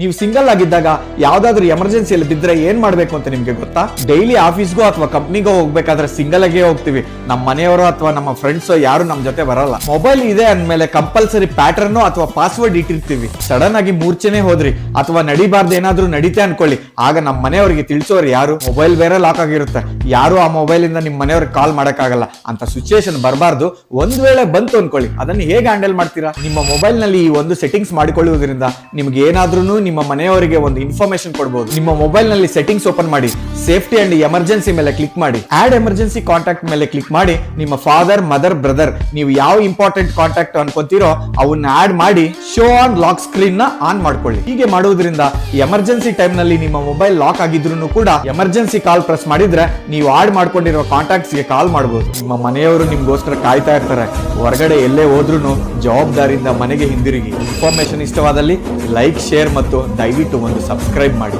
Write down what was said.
ನೀವು ಸಿಂಗಲ್ ಆಗಿದ್ದಾಗ ಯಾವ್ದಾದ್ರು ಎಮರ್ಜೆನ್ಸಿಯಲ್ಲಿ ಬಿದ್ರೆ ಏನ್ ಮಾಡ್ಬೇಕು ಅಂತ ನಿಮ್ಗೆ ಗೊತ್ತಾ? ಡೈಲಿ ಆಫೀಸ್ಗೋ ಅಥವಾ ಕಂಪ್ನಿಗೋ ಹೋಗ್ಬೇಕಾದ್ರೆ ಸಿಂಗಲ್ ಆಗೇ ಹೋಗ್ತೀವಿ. ನಮ್ಮ ಮನೆಯವರು ಅಥವಾ ನಮ್ಮ ಫ್ರೆಂಡ್ಸ್ ಯಾರು ನಮ್ ಜೊತೆ ಬರಲ್ಲ. ಮೊಬೈಲ್ ಇದೆ ಅಂದ್ಮೇಲೆ ಕಂಪಲ್ಸರಿ ಪ್ಯಾಟರ್ನ್ ಅಥವಾ ಪಾಸ್ವರ್ಡ್ ಇಟ್ಟಿರ್ತೀವಿ. ಸಡನ್ ಆಗಿ ಮೂರ್ಛೆನೆ ಹೋದ್ರಿ ಅಥವಾ ನಡಿಬಾರ್ದು ಏನಾದ್ರೂ ನಡೀತೆ ಅನ್ಕೊಳ್ಳಿ, ಆಗ ನಮ್ಮ ಮನೆಯವರಿಗೆ ತಿಳಿಸೋರು ಯಾರು? ಮೊಬೈಲ್ ಬೇರೆ ಲಾಕ್ ಆಗಿರುತ್ತೆ, ಯಾರು ಆ ಮೊಬೈಲ್ ಇಂದ ನಿಮ್ ಮನೆಯವ್ರಿಗೆ ಕಾಲ್ ಮಾಡಕ್ಕಾಗಲ್ಲ. ಅಂತ ಸಿಚುಯೇಷನ್ ಬರಬಾರ್ದು. ಒಂದ್ ವೇಳೆ ಬಂತು ಅನ್ಕೊಳ್ಳಿ, ಅದನ್ನ ಹೇಗೆ ಹ್ಯಾಂಡಲ್ ಮಾಡ್ತೀರಾ? ನಿಮ್ಮ ಮೊಬೈಲ್ ನಲ್ಲಿ ಈ ಒಂದು ಸೆಟ್ಟಿಂಗ್ಸ್ ಮಾಡಿಕೊಳ್ಳುವುದರಿಂದ ನಿಮ್ಗೆ ಏನಾದ್ರೂ ನಿಮ್ಮ ಮನೆಯವರಿಗೆ ಒಂದು ಇನ್ಫಾರ್ಮೇಶನ್ ಕೊಡಬಹುದು. ನಿಮ್ಮ ಮೊಬೈಲ್ ನಲ್ಲಿ ಸೆಟ್ಟಿಂಗ್ಸ್ ಓಪನ್ ಮಾಡಿ, ಸೇಫ್ಟಿ ಅಂಡ್ ಎಮರ್ಜೆನ್ಸಿ ಮೇಲೆ ಕ್ಲಿಕ್ ಮಾಡಿ, ಆಡ್ ಎಮರ್ಜೆನ್ಸಿ ಕಾಂಟ್ಯಾಕ್ಟ್ ಮೇಲೆ ಕ್ಲಿಕ್ ಮಾಡಿ, ನಿಮ್ಮ ಫಾದರ್, ಮದರ್, ಬ್ರದರ್ ನೀವು ಯಾವ ಇಂಪಾರ್ಟೆಂಟ್ ಕಾಂಟ್ಯಾಕ್ಟ್ ಅನ್ಕೊಂತೀರೋ ಅವನ್ನ ಆಡ್ ಮಾಡಿ ಶೋ ಆನ್ ಲಾಕ್ ಸ್ಕ್ರೀನ್ ನ ಆನ್ ಮಾಡ್ಕೊಳ್ಳಿ. ಹೀಗೆ ಮಾಡುವುದರಿಂದ ಎಮರ್ಜೆನ್ಸಿ ಟೈಮ್ ನಲ್ಲಿ ನಿಮ್ಮ ಮೊಬೈಲ್ ಲಾಕ್ ಆಗಿದ್ರು ಕೂಡ ಎಮರ್ಜೆನ್ಸಿ ಕಾಲ್ ಪ್ರೆಸ್ ಮಾಡಿದ್ರೆ ನೀವು ಆಡ್ ಮಾಡ್ಕೊಂಡಿರೋ ಕಾಂಟ್ಯಾಕ್ಟ್ಸ್ ಗೆ ಕಾಲ್ ಮಾಡಬಹುದು. ನಿಮ್ಮ ಮನೆಯವರು ನಿಮ್ಗೋಸ್ಕರ ಕಾಯ್ತಾ ಇರ್ತಾರೆ. ಹೊರಗಡೆ ಎಲ್ಲೇ ಹೋದ್ರೂ ಜವಾಬ್ದಾರಿಯಿಂದ ಮನೆಗೆ ಹಿಂದಿರುಗಿ. ಇನ್ಫಾರ್ಮೇಶನ್ ಇಷ್ಟವಾದಲ್ಲಿ ಲೈಕ್, ಶೇರ್ ಮತ್ತು ದಯವಿಟ್ಟು ಒಂದು ಸಬ್ಸ್ಕ್ರೈಬ್ ಮಾಡಿ.